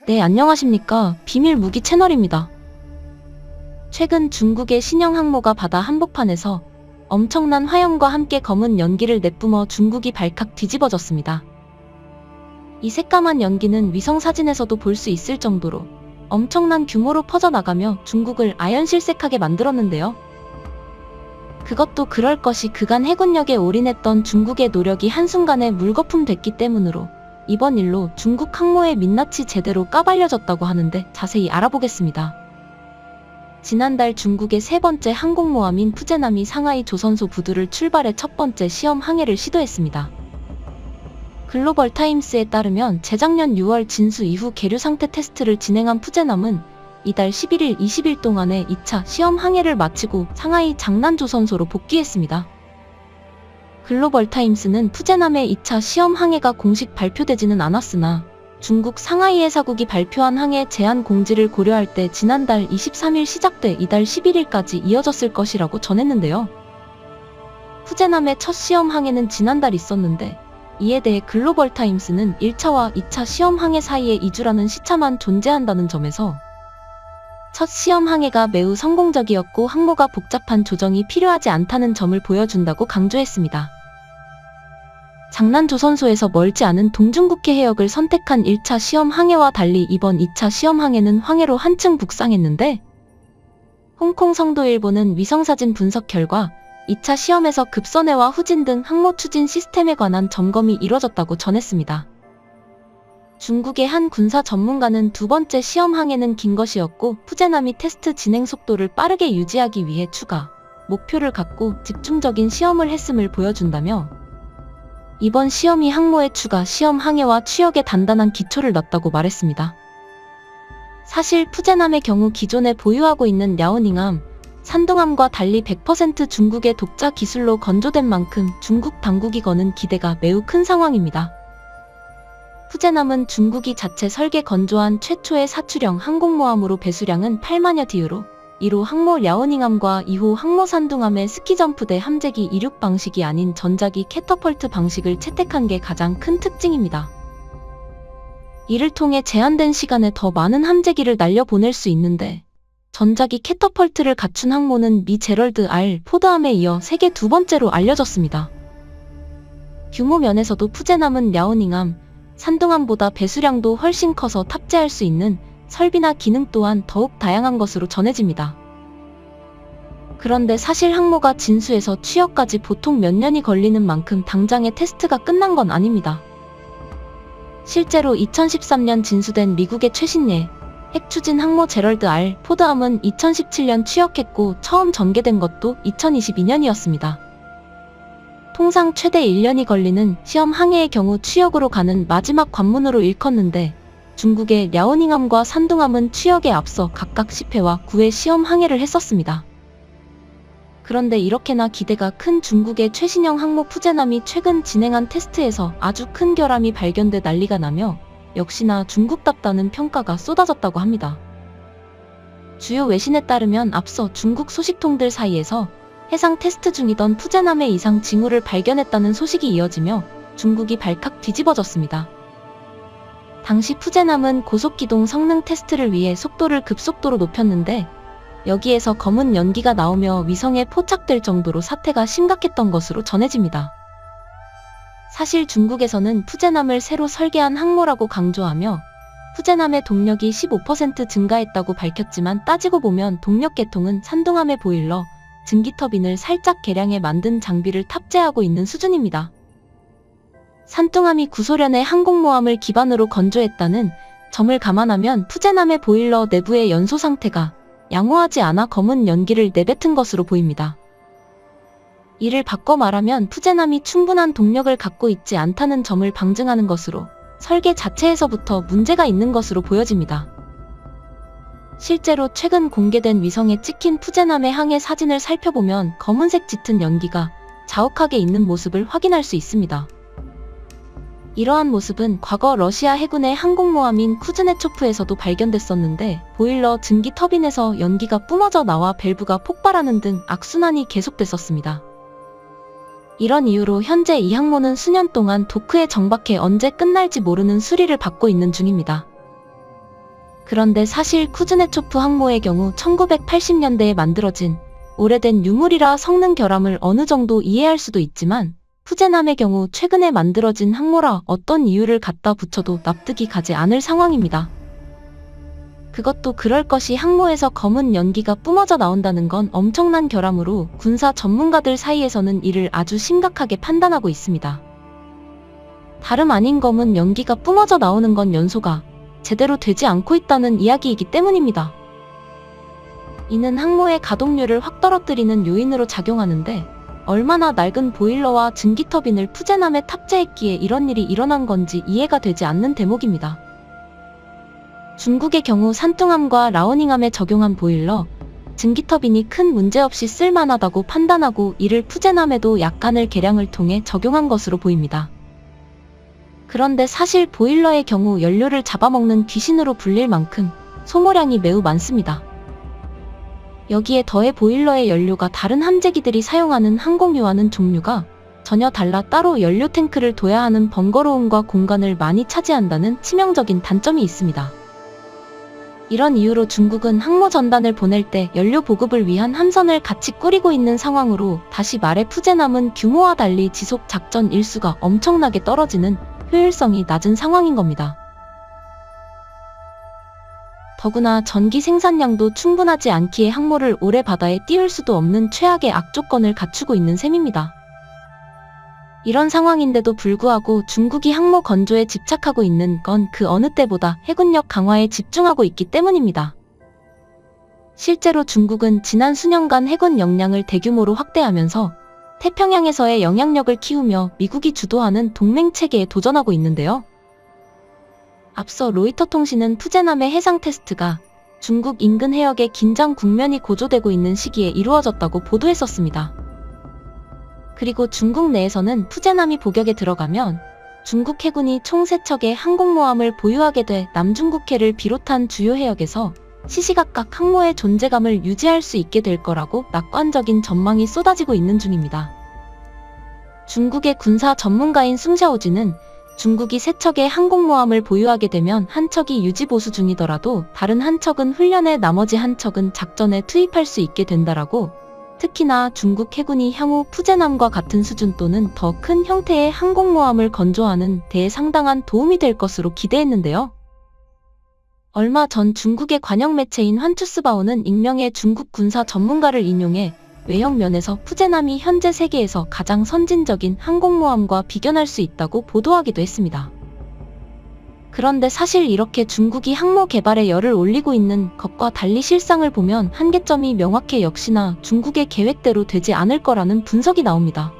네, 안녕하십니까. 비밀 무기 채널입니다. 최근 중국의 신형 항모가 바다 한복판에서 엄청난 화염과 함께 검은 연기를 내뿜어 중국이 발칵 뒤집어졌습니다. 이 새까만 연기는 위성 사진에서도 볼 수 있을 정도로 엄청난 규모로 퍼져나가며 중국을 아연실색하게 만들었는데요. 그것도 그럴 것이 그간 해군력에 올인했던 중국의 노력이 한순간에 물거품 됐기 때문으로 이번 일로 중국 항모의 민낯이 제대로 까발려졌다고 하는데 자세히 알아보겠습니다. 지난달 중국의 세 번째 항공모함인 푸제남이 상하이 조선소 부두를 출발해 첫 번째 시험 항해를 시도했습니다. 글로벌 타임스에 따르면 재작년 6월 진수 이후 계류 상태 테스트를 진행한 푸제남은 이달 11일 20일 동안에 2차 시험 항해를 마치고 상하이 장난조선소로 복귀했습니다. 글로벌 타임스는 푸제남의 2차 시험 항해가 공식 발표되지는 않았으나 중국 상하이 해사국이 발표한 항해 제한 공지를 고려할 때 지난달 23일 시작돼 이달 11일까지 이어졌을 것이라고 전했는데요. 푸제남의 첫 시험 항해는 지난달 있었는데 이에 대해 글로벌 타임스는 1차와 2차 시험 항해 사이에 2주라는 시차만 존재한다는 점에서 첫 시험 항해가 매우 성공적이었고 항모가 복잡한 조정이 필요하지 않다는 점을 보여준다고 강조했습니다. 장난조선소에서 멀지 않은 동중국해 해역을 선택한 1차 시험 항해와 달리 이번 2차 시험 항해는 황해로 한층 북상했는데 홍콩 성도일보는 위성사진 분석 결과 2차 시험에서 급선회와 후진 등 항모 추진 시스템에 관한 점검이 이뤄졌다고 전했습니다. 중국의 한 군사 전문가는 두 번째 시험 항해는 긴 것이었고 푸제남이 테스트 진행 속도를 빠르게 유지하기 위해 추가 목표를 갖고 집중적인 시험을 했음을 보여준다며 이번 시험이 항모의 추가 시험 항해와 추역에 단단한 기초를 놨다고 말했습니다. 사실 푸제남의 경우 기존에 보유하고 있는 랴오닝함, 산둥함과 달리 100% 중국의 독자 기술로 건조된 만큼 중국 당국이 거는 기대가 매우 큰 상황입니다. 푸제남은 중국이 자체 설계 건조한 최초의 사출형 항공모함으로 배수량은 8만여 TU로 1호 항모 랴오닝함과 2호 항모 산둥함의 스키점프대 함재기 이륙 방식이 아닌 전자기 캐터펄트 방식을 채택한 게 가장 큰 특징입니다. 이를 통해 제한된 시간에 더 많은 함재기를 날려보낼 수 있는데 전자기 캐터펄트를 갖춘 항모는 미 제럴드 R 포드함에 이어 세계 두 번째로 알려졌습니다. 규모 면에서도 푸제남은 랴오닝함, 산둥함보다 배수량도 훨씬 커서 탑재할 수 있는 설비나 기능 또한 더욱 다양한 것으로 전해집니다. 그런데 사실 항모가 진수에서 취역까지 보통 몇 년이 걸리는 만큼 당장의 테스트가 끝난 건 아닙니다. 실제로 2013년 진수된 미국의 최신예 핵추진 항모 제럴드 R 포드함은 2017년 취역했고 처음 전개된 것도 2022년이었습니다. 통상 최대 1년이 걸리는 시험 항해의 경우 취역으로 가는 마지막 관문으로 일컫는데 중국의 랴오닝함과 산둥함은 취역에 앞서 각각 10회와 9회 시험 항해를 했었습니다. 그런데 이렇게나 기대가 큰 중국의 최신형 항모 푸제남이 최근 진행한 테스트에서 아주 큰 결함이 발견돼 난리가 나며 역시나 중국답다는 평가가 쏟아졌다고 합니다. 주요 외신에 따르면 앞서 중국 소식통들 사이에서 해상 테스트 중이던 푸제남의 이상 징후를 발견했다는 소식이 이어지며 중국이 발칵 뒤집어졌습니다. 당시 푸제남은 고속기동 성능 테스트를 위해 속도를 급속도로 높였는데 여기에서 검은 연기가 나오며 위성에 포착될 정도로 사태가 심각했던 것으로 전해집니다. 사실 중국에서는 푸제남을 새로 설계한 항모라고 강조하며 푸제남의 동력이 15% 증가했다고 밝혔지만 따지고 보면 동력 계통은 산둥함의 보일러, 증기터빈을 살짝 개량해 만든 장비를 탑재하고 있는 수준입니다. 산둥함이 구소련의 항공모함을 기반으로 건조했다는 점을 감안하면 푸제남의 보일러 내부의 연소 상태가 양호하지 않아 검은 연기를 내뱉은 것으로 보입니다. 이를 바꿔 말하면 푸제남이 충분한 동력을 갖고 있지 않다는 점을 방증하는 것으로 설계 자체에서부터 문제가 있는 것으로 보여집니다. 실제로 최근 공개된 위성에 찍힌 푸제남의 항해 사진을 살펴보면 검은색 짙은 연기가 자욱하게 있는 모습을 확인할 수 있습니다. 이러한 모습은 과거 러시아 해군의 항공모함인 쿠즈네초프에서도 발견됐었는데 보일러 증기 터빈에서 연기가 뿜어져 나와 밸브가 폭발하는 등 악순환이 계속됐었습니다. 이런 이유로 현재 이 항모는 수년 동안 도크에 정박해 언제 끝날지 모르는 수리를 받고 있는 중입니다. 그런데 사실 쿠즈네초프 항모의 경우 1980년대에 만들어진 오래된 유물이라 성능 결함을 어느 정도 이해할 수도 있지만 푸제남의 경우 최근에 만들어진 항모라 어떤 이유를 갖다 붙여도 납득이 가지 않을 상황입니다. 그것도 그럴 것이 항모에서 검은 연기가 뿜어져 나온다는 건 엄청난 결함으로 군사 전문가들 사이에서는 이를 아주 심각하게 판단하고 있습니다. 다름 아닌 검은 연기가 뿜어져 나오는 건 연소가 제대로 되지 않고 있다는 이야기이기 때문입니다. 이는 항모의 가동률을 확 떨어뜨리는 요인으로 작용하는데 얼마나 낡은 보일러와 증기터빈을 푸제남에 탑재했기에 이런 일이 일어난 건지 이해가 되지 않는 대목입니다. 중국의 경우 산둥함과 라오닝함에 적용한 보일러, 증기터빈이 큰 문제없이 쓸만하다고 판단하고 이를 푸제남에도 약간의 개량을 통해 적용한 것으로 보입니다. 그런데 사실 보일러의 경우 연료를 잡아먹는 귀신으로 불릴 만큼 소모량이 매우 많습니다. 여기에 더해 보일러의 연료가 다른 함재기들이 사용하는 항공유와는 종류가 전혀 달라 따로 연료 탱크를 둬야 하는 번거로움과 공간을 많이 차지한다는 치명적인 단점이 있습니다. 이런 이유로 중국은 항모 전단을 보낼 때 연료 보급을 위한 함선을 같이 꾸리고 있는 상황으로 다시 말해 푸제남은 규모와 달리 지속 작전 일수가 엄청나게 떨어지는 효율성이 낮은 상황인 겁니다. 더구나 전기 생산량도 충분하지 않기에 항모를 오래 바다에 띄울 수도 없는 최악의 악조건을 갖추고 있는 셈입니다. 이런 상황인데도 불구하고 중국이 항모 건조에 집착하고 있는 건 그 어느 때보다 해군력 강화에 집중하고 있기 때문입니다. 실제로 중국은 지난 수년간 해군 역량을 대규모로 확대하면서 태평양에서의 영향력을 키우며 미국이 주도하는 동맹 체계에 도전하고 있는데요. 앞서 로이터 통신은 푸제남의 해상 테스트가 중국 인근 해역의 긴장 국면이 고조되고 있는 시기에 이루어졌다고 보도했었습니다. 그리고 중국 내에서는 푸제남이 복역에 들어가면 중국 해군이 총 3척의 항공모함을 보유하게 돼 남중국해를 비롯한 주요 해역에서 시시각각 항모의 존재감을 유지할 수 있게 될 거라고 낙관적인 전망이 쏟아지고 있는 중입니다. 중국의 군사 전문가인 숭샤오지는 중국이 3척의 항공모함을 보유하게 되면 한 척이 유지보수 중이더라도 다른 한 척은 훈련에 나머지 한 척은 작전에 투입할 수 있게 된다라고, 특히나 중국 해군이 향후 푸제남과 같은 수준 또는 더 큰 형태의 항공모함을 건조하는 데에 상당한 도움이 될 것으로 기대했는데요. 얼마 전 중국의 관영 매체인 환투스바오는 익명의 중국 군사 전문가를 인용해 외형 면에서 푸제남이 현재 세계에서 가장 선진적인 항공모함과 비견할 수 있다고 보도하기도 했습니다. 그런데 사실 이렇게 중국이 항모 개발에 열을 올리고 있는 것과 달리 실상을 보면 한계점이 명확해 역시나 중국의 계획대로 되지 않을 거라는 분석이 나옵니다.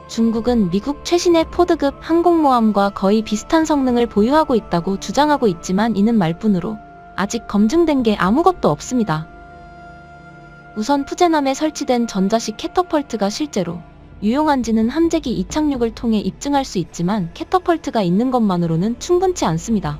중국은 미국 최신의 포드급 항공모함과 거의 비슷한 성능을 보유하고 있다고 주장하고 있지만 이는 말뿐으로 아직 검증된 게 아무것도 없습니다. 우선 푸제남에 설치된 전자식 캐터펄트가 실제로 유용한지는 함재기 이착륙을 통해 입증할 수 있지만 캐터펄트가 있는 것만으로는 충분치 않습니다.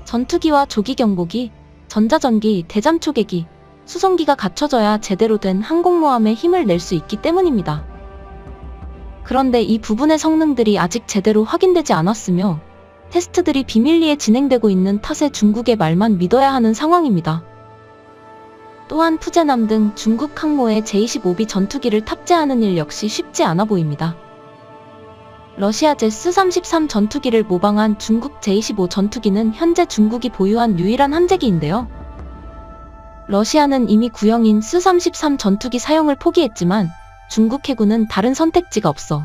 전투기와 조기 경보기, 전자전기, 대잠초계기, 수송기가 갖춰져야 제대로 된 항공모함에 힘을 낼 수 있기 때문입니다. 그런데 이 부분의 성능들이 아직 제대로 확인되지 않았으며 테스트들이 비밀리에 진행되고 있는 탓에 중국의 말만 믿어야 하는 상황입니다. 또한 푸제남 등 중국 항모에 제-25B 전투기를 탑재하는 일 역시 쉽지 않아 보입니다. 러시아제 스-33 전투기를 모방한 중국 제-25 전투기는 현재 중국이 보유한 유일한 함재기인데요. 러시아는 이미 구형인 스-33 전투기 사용을 포기했지만 중국 해군은 다른 선택지가 없어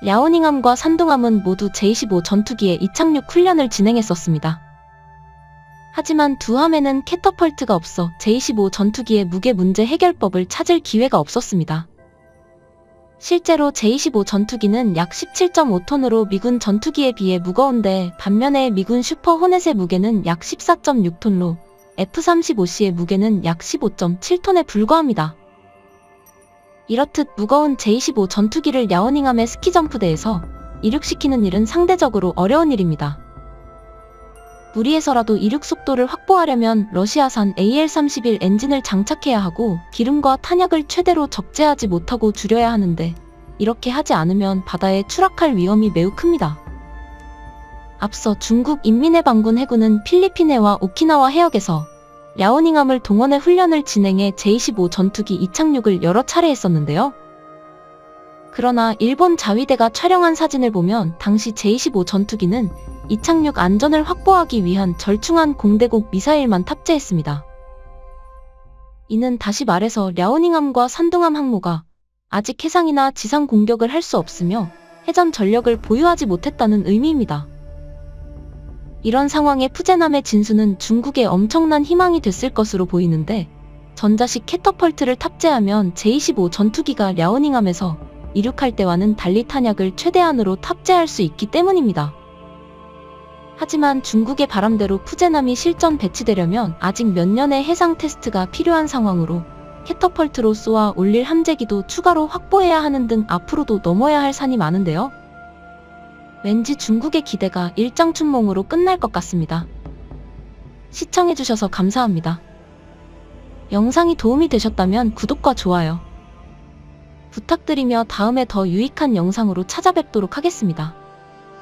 랴오닝함과 산둥함은 모두 제-25 전투기의 이착륙 훈련을 진행했었습니다. 하지만 두 함에는 캐터펄트가 없어 제-25 전투기의 무게 문제 해결법을 찾을 기회가 없었습니다. 실제로 제-25 전투기는 약 17.5톤으로 미군 전투기에 비해 무거운데 반면에 미군 슈퍼 호넷의 무게는 약 14.6톤로 F-35C의 무게는 약 15.7톤에 불과합니다. 이렇듯 무거운 제-25 전투기를 랴오닝함의 스키점프대에서 이륙시키는 일은 상대적으로 어려운 일입니다. 무리해서라도 이륙 속도를 확보하려면 러시아산 AL-31 엔진을 장착해야 하고 기름과 탄약을 최대로 적재하지 못하고 줄여야 하는데 이렇게 하지 않으면 바다에 추락할 위험이 매우 큽니다. 앞서 중국 인민해방군 해군은 필리핀해와 오키나와 해역에서 랴오닝함을 동원해 훈련을 진행해 제-25 전투기 이착륙을 여러 차례 했었는데요. 그러나 일본 자위대가 촬영한 사진을 보면 당시 제-25 전투기는 이착륙 안전을 확보하기 위한 절충한 공대공 미사일만 탑재했습니다. 이는 다시 말해서 랴오닝함과 산둥함 항모가 아직 해상이나 지상 공격을 할 수 없으며 해전 전력을 보유하지 못했다는 의미입니다. 이런 상황에 푸제남의 진수는 중국의 엄청난 희망이 됐을 것으로 보이는데, 전자식 캐터펄트를 탑재하면 제-25 전투기가 랴오닝함에서 이륙할 때와는 달리 탄약을 최대한으로 탑재할 수 있기 때문입니다. 하지만 중국의 바람대로 푸제남이 실전 배치되려면 아직 몇 년의 해상 테스트가 필요한 상황으로 캐터펄트로 쏘아 올릴 함재기도 추가로 확보해야 하는 등 앞으로도 넘어야 할 산이 많은데요. 왠지 중국의 기대가 일장춘몽으로 끝날 것 같습니다. 시청해주셔서 감사합니다. 영상이 도움이 되셨다면 구독과 좋아요 부탁드리며 다음에 더 유익한 영상으로 찾아뵙도록 하겠습니다.